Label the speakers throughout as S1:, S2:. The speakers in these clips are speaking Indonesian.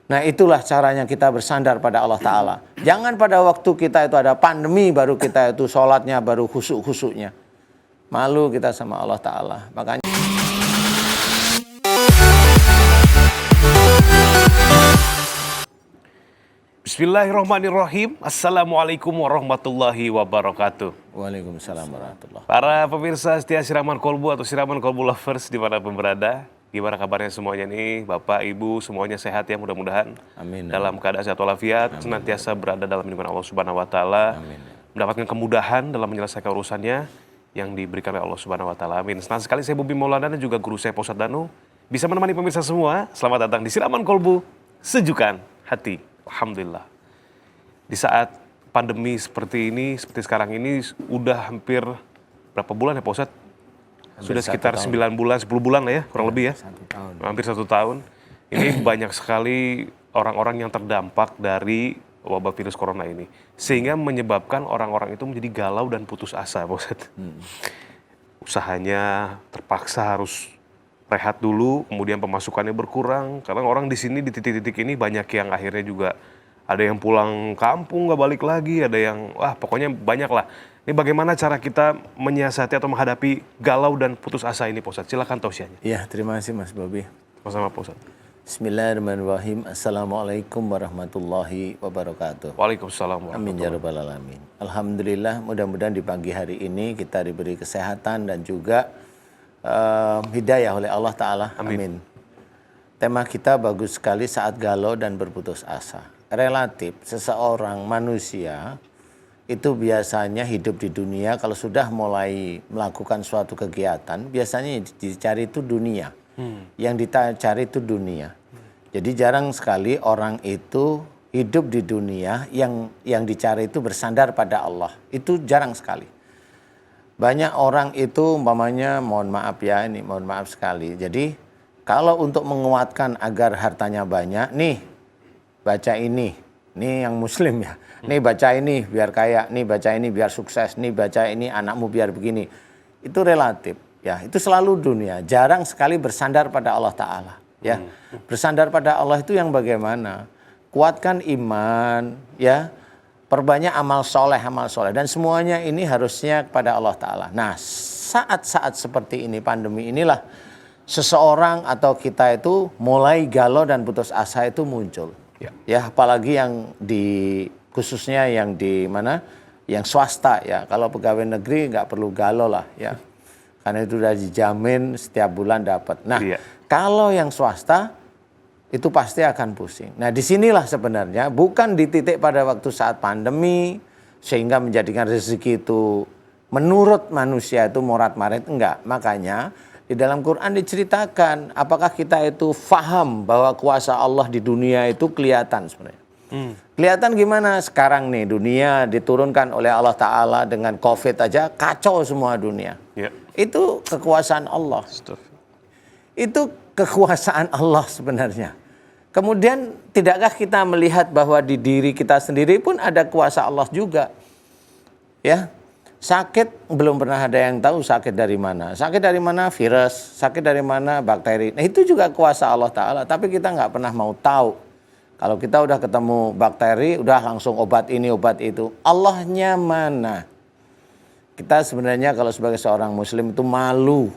S1: Nah itulah caranya kita bersandar pada Allah Ta'ala. Jangan pada waktu kita itu ada pandemi baru kita itu sholatnya baru khusyuk-khusyuknya. Malu kita sama Allah Ta'ala. Makanya
S2: Bismillahirrahmanirrahim. Assalamualaikum warahmatullahi wabarakatuh.
S1: Waalaikumsalam warahmatullahi.
S2: Para pemirsa setia Siraman Kolbu atau Siraman Kolbu Lovers dimanapun berada, gimana kabarnya semuanya nih? Bapak, Ibu, semuanya sehat ya mudah-mudahan.
S1: Amin.
S2: Dalam keadaan sehat walafiat, senantiasa berada dalam lindungan Allah Subhanahu Wa Taala, mendapatkan kemudahan dalam menyelesaikan urusannya yang diberikan oleh Allah Subhanahu Wa Taala. Amin. Senang sekali saya Bobi Maulana dan juga guru saya Pak Ustadz Danu bisa menemani pemirsa semua. Selamat datang di Siraman Kolbu, sejukan hati. Alhamdulillah. Di saat pandemi seperti ini, seperti sekarang ini, udah hampir berapa bulan ya Pak Ustadz? Sudah sekitar 9 bulan, 10 bulan lah ya, kurang lebih ya.
S1: 1 tahun.
S2: Hampir 1 tahun. Ini banyak sekali orang-orang yang terdampak dari wabah virus corona ini. Sehingga menyebabkan orang-orang itu menjadi galau dan putus asa Pak Ustadz. Usahanya terpaksa harus rehat dulu, kemudian pemasukannya berkurang. Karena orang di sini di titik-titik ini banyak yang akhirnya juga ada yang pulang kampung nggak balik lagi, ada yang pokoknya banyak lah. Ini bagaimana cara kita menyiasati atau menghadapi galau dan putus asa ini, Pak Ustadz? Silakan tausiahnya.
S1: Ya, terima kasih Mas Bobi.
S2: Sama-sama Pak Ustadz.
S1: Bismillahirrahmanirrahim. Assalamualaikum warahmatullahi wabarakatuh.
S2: Waalaikumsalam
S1: Amin ya rabbal alamin. Alhamdulillah, mudah-mudahan di pagi hari ini kita diberi kesehatan dan juga hidayah oleh Allah Ta'ala. Amin. Tema kita bagus sekali, saat galau dan berputus asa. Relatif seseorang manusia itu biasanya hidup di dunia, kalau sudah mulai melakukan suatu kegiatan biasanya dicari itu dunia. Yang dicari itu dunia. Jadi jarang sekali orang itu hidup di dunia, yang dicari itu bersandar pada Allah. Itu jarang sekali. Banyak orang itu umpamanya, mohon maaf sekali. Jadi kalau untuk menguatkan agar hartanya banyak, nih baca ini yang muslim ya. Nih baca ini biar kaya, nih baca ini biar sukses, nih baca ini anakmu biar begini. Itu relatif ya, itu selalu dunia. Jarang sekali bersandar pada Allah Ta'ala ya. Bersandar pada Allah itu yang bagaimana? Kuatkan iman ya. Perbanyak amal soleh, dan semuanya ini harusnya kepada Allah Ta'ala. Nah, saat-saat seperti ini, pandemi inilah, seseorang atau kita itu mulai galau dan putus asa itu muncul. Ya, apalagi yang khususnya yang di mana, yang swasta ya. Kalau pegawai negeri nggak perlu galau lah ya. Karena itu sudah dijamin setiap bulan dapat. Nah, kalau yang swasta, itu pasti akan pusing. Nah disinilah sebenarnya bukan di titik pada waktu saat pandemi sehingga menjadikan rezeki itu menurut manusia itu morat-marit, enggak. Makanya di dalam Quran diceritakan apakah kita itu faham bahwa kuasa Allah di dunia itu kelihatan sebenarnya. Kelihatan gimana sekarang nih, dunia diturunkan oleh Allah Ta'ala dengan COVID aja kacau semua dunia. Itu kekuasaan Allah. Itu kekuasaan Allah sebenarnya. Kemudian tidakkah kita melihat bahwa di diri kita sendiri pun ada kuasa Allah juga? Ya. Sakit belum pernah ada yang tahu sakit dari mana. Sakit dari mana virus, sakit dari mana bakteri. Nah, itu juga kuasa Allah Ta'ala, tapi kita nggak pernah mau tahu. Kalau kita udah ketemu bakteri, udah langsung obat ini, obat itu. Allahnya mana? Kita sebenarnya kalau sebagai seorang muslim itu malu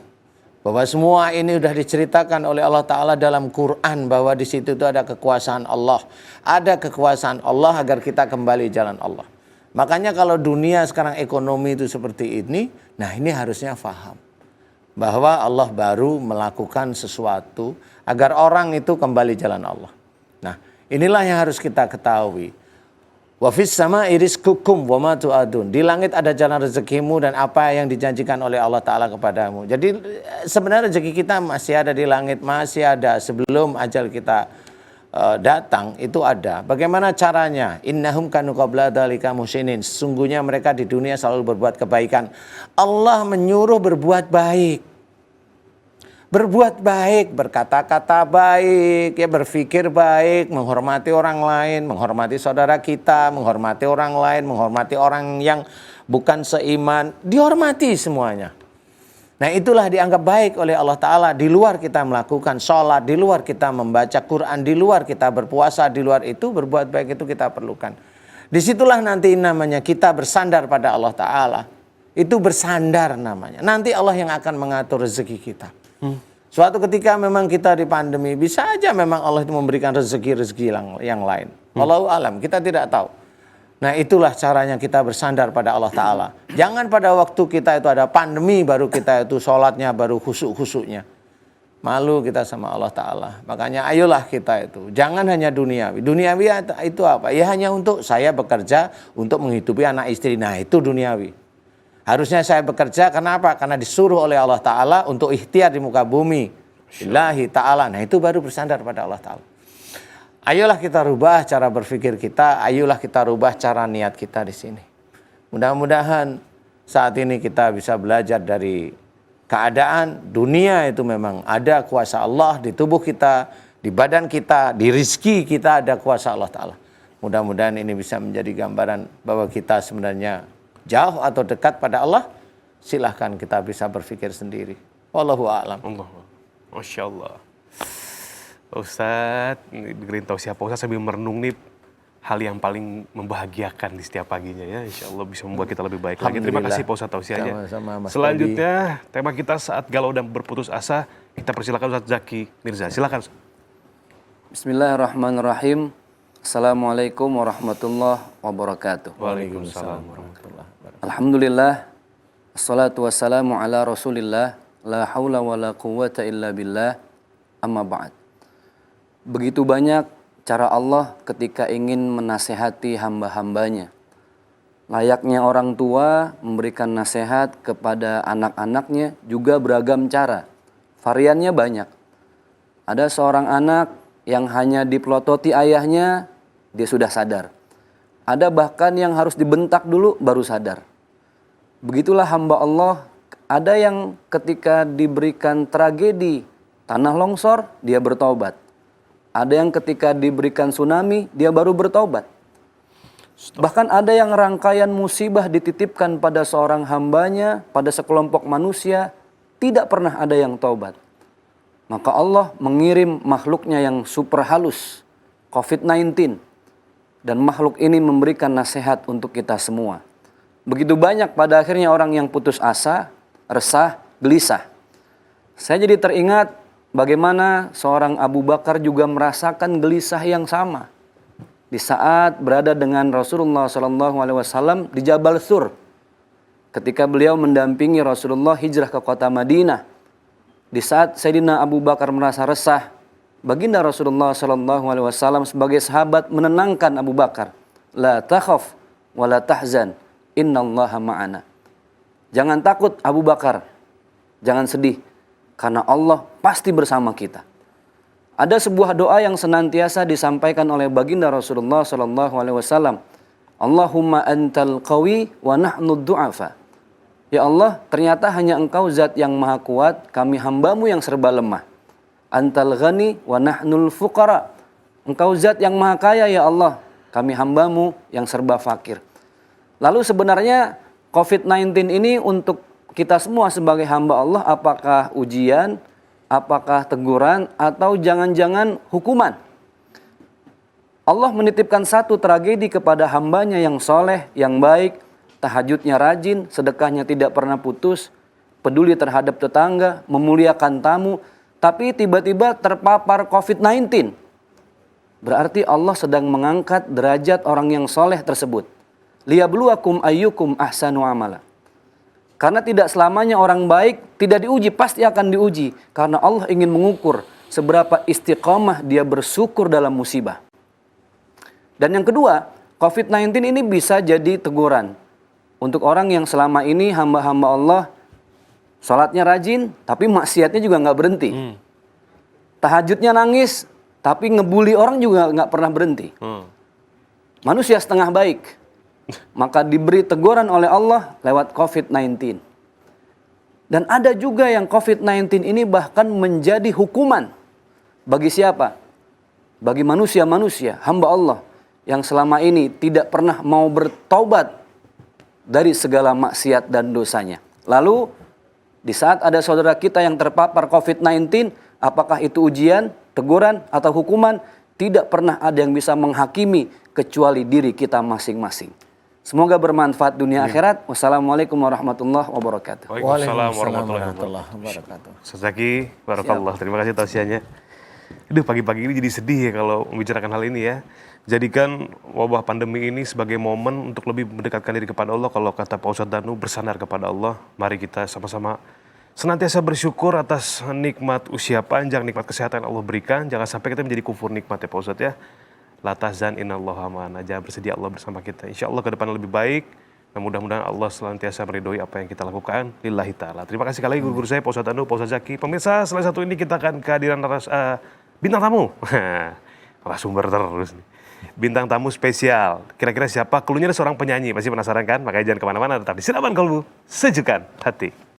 S1: bahwa semua ini sudah diceritakan oleh Allah Ta'ala dalam Quran, bahwa di situ itu ada kekuasaan Allah. Ada kekuasaan Allah agar kita kembali jalan Allah. Makanya kalau dunia sekarang ekonomi itu seperti ini, nah ini harusnya faham bahwa Allah baru melakukan sesuatu agar orang itu kembali jalan Allah. Nah inilah yang harus kita ketahui. Wa fis sama'i rizqukum wa ma tu'adun. Di langit ada jalan rezekimu dan apa yang dijanjikan oleh Allah Ta'ala kepadamu. Jadi sebenarnya rezeki kita masih ada di langit, masih ada sebelum ajal kita datang, itu ada. Bagaimana caranya? Innahum kanu qabla dzalika muhsinin. Sesungguhnya mereka di dunia selalu berbuat kebaikan. Allah menyuruh berbuat baik. Berbuat baik, berkata-kata baik, ya berpikir baik, menghormati orang lain, menghormati saudara kita, menghormati orang lain, menghormati orang yang bukan seiman, dihormati semuanya. Nah itulah dianggap baik oleh Allah Ta'ala. Di luar kita melakukan sholat, di luar kita membaca Quran, di luar kita berpuasa, di luar itu berbuat baik itu kita perlukan. Disitulah nanti namanya kita bersandar pada Allah Ta'ala. Itu bersandar namanya. Nanti Allah yang akan mengatur rezeki kita. Suatu ketika memang kita di pandemi, bisa aja memang Allah itu memberikan rezeki-rezeki yang lain. Wallahu alam, kita tidak tahu. Nah itulah caranya kita bersandar pada Allah Ta'ala. Jangan pada waktu kita itu ada pandemi baru kita itu sholatnya baru khusuk-khusuknya. Malu kita sama Allah Ta'ala. Makanya ayolah kita itu. Jangan hanya duniawi. Duniawi itu apa? Ya hanya untuk saya bekerja untuk menghidupi anak istri. Nah itu duniawi. Harusnya saya bekerja, kenapa? Karena disuruh oleh Allah Ta'ala untuk ikhtiar di muka bumi. Lillahi Ta'ala. Nah itu baru bersandar pada Allah Ta'ala. Ayolah kita rubah cara berpikir kita. Ayolah kita rubah cara niat kita di sini. Mudah-mudahan saat ini kita bisa belajar dari keadaan dunia itu memang ada kuasa Allah di tubuh kita, di badan kita, di rizki kita ada kuasa Allah Ta'ala. Mudah-mudahan ini bisa menjadi gambaran bahwa kita sebenarnya jauh atau dekat pada Allah, silahkan kita bisa berpikir sendiri. Wallahu a'lam.
S2: Masya Allah. Ustadz, dengerin tausiah Pak Ustadz sambil merenung nih hal yang paling membahagiakan di setiap paginya ya. Insya Allah bisa membuat kita lebih baik lagi. Terima kasih Pak Ustadz tausiahnya. Selanjutnya, tema kita saat galau dan berputus asa, kita persilakan Ustadz Zaki Mirza. Silakan.
S3: Bismillahirrahmanirrahim. Assalamualaikum warahmatullahi wabarakatuh.
S2: Waalaikumsalam warahmatullahi wabarakatuh.
S3: Alhamdulillah. Assalatu wassalamu ala rasulillah. La hawla wa la quwwata illa billah. Amma ba'd. Begitu banyak cara Allah ketika ingin menasehati hamba-hambanya. Layaknya orang tua memberikan nasihat kepada anak-anaknya juga beragam cara. Variannya banyak. Ada seorang anak yang hanya dipelototi ayahnya, dia sudah sadar. Ada bahkan yang harus dibentak dulu baru sadar. Begitulah hamba Allah, ada yang ketika diberikan tragedi tanah longsor, dia bertobat. Ada yang ketika diberikan tsunami, dia baru bertobat. Bahkan ada yang rangkaian musibah dititipkan pada seorang hambanya, pada sekelompok manusia, tidak pernah ada yang taubat. Maka Allah mengirim makhluknya yang super halus, COVID-19. Dan makhluk ini memberikan nasihat untuk kita semua. Begitu banyak pada akhirnya orang yang putus asa, resah, gelisah. Saya jadi teringat bagaimana seorang Abu Bakar juga merasakan gelisah yang sama. Di saat berada dengan Rasulullah SAW di Jabal Sur. Ketika beliau mendampingi Rasulullah hijrah ke kota Madinah. Di saat Sayyidina Abu Bakar merasa resah, baginda Rasulullah SAW sebagai sahabat menenangkan Abu Bakar. La takhaf wa la tahzan, innallaha ma'ana. Jangan takut Abu Bakar, jangan sedih, karena Allah pasti bersama kita. Ada sebuah doa yang senantiasa disampaikan oleh baginda Rasulullah SAW. Allahumma antal qawi wa nahnu du'afa. Ya Allah, ternyata hanya Engkau zat yang maha kuat, kami hambamu yang serba lemah. Antal ghani wa nahnul fuqara. Engkau zat yang maha kaya ya Allah, kami hambamu yang serba fakir. Lalu sebenarnya COVID-19 ini untuk kita semua sebagai hamba Allah, apakah ujian, apakah teguran, atau jangan-jangan hukuman? Allah menitipkan satu tragedi kepada hambanya yang soleh, yang baik, tahajudnya rajin, sedekahnya tidak pernah putus, peduli terhadap tetangga, memuliakan tamu, tapi tiba-tiba terpapar COVID-19. Berarti Allah sedang mengangkat derajat orang yang soleh tersebut. Liyabluwakum ayyukum ahsanu amala. Karena tidak selamanya orang baik tidak diuji, pasti akan diuji. Karena Allah ingin mengukur seberapa istiqamah dia bersyukur dalam musibah. Dan yang kedua, COVID-19 ini bisa jadi teguran. Untuk orang yang selama ini hamba-hamba Allah, sholatnya rajin, tapi maksiatnya juga nggak berhenti. Tahajudnya nangis, tapi ngebully orang juga nggak pernah berhenti. Manusia setengah baik, maka diberi teguran oleh Allah lewat COVID-19. Dan ada juga yang COVID-19 ini bahkan menjadi hukuman. Bagi siapa? Bagi manusia-manusia, hamba Allah, yang selama ini tidak pernah mau bertaubat dari segala maksiat dan dosanya. Lalu Di saat ada saudara kita yang terpapar COVID-19, apakah itu ujian, teguran, atau hukuman, tidak pernah ada yang bisa menghakimi kecuali diri kita masing-masing. Semoga bermanfaat dunia akhirat. Wassalamualaikum warahmatullahi wabarakatuh.
S2: Waalaikumsalam warahmatullahi
S1: wabarakatuh.
S2: Ustaz Zaki, barakallah. Terima kasih tausiahnya. Aduh, pagi-pagi ini jadi sedih ya kalau membicarakan hal ini ya. Jadikan wabah pandemi ini sebagai momen untuk lebih mendekatkan diri kepada Allah. Kalau kata Pak Ustadz Danu, bersandar kepada Allah. Mari kita sama-sama senantiasa bersyukur atas nikmat usia panjang, nikmat kesehatan yang Allah berikan. Jangan sampai kita menjadi kufur nikmat ya Pak Ustadz ya. La tahzan innallaha ma'ana. Jangan bersedia, Allah bersama kita. Insya Allah ke depan lebih baik. Dan mudah-mudahan Allah senantiasa meridhoi apa yang kita lakukan. Lillahi ta'ala. Terima kasih sekali guru-guru saya, Pak Ustadz Danu, Pak Ustadz Zaki. Pemirsa, setelah satu ini kita akan kehadiran bintang tamu. Sumber terus nih. Bintang tamu spesial. Kira-kira siapa? Klunya ada seorang penyanyi. Masih penasaran kan? Makanya jangan kemana-mana. Tetap di Siraman Kalbu. Sejukkan hati.